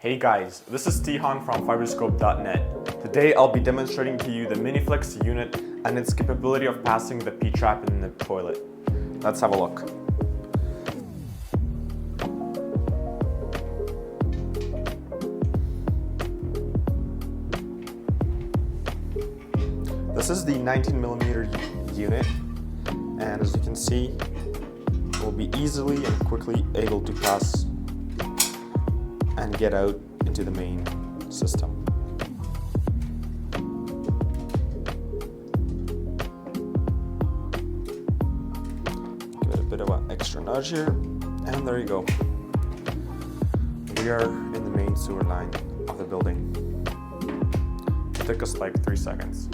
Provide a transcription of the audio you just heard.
Hey guys, this is Tihan from Fiberscope.net. Today I'll be demonstrating to you the MiniFlex unit and its capability of passing the P-trap in the toilet. Let's have a look. This is the 19mm unit, and as you can see, we'll be easily and quickly able to pass and get out into the main system. Give it a bit of an extra nudge here, and there you go. We are in the main sewer line of the building. It took us like 3 seconds.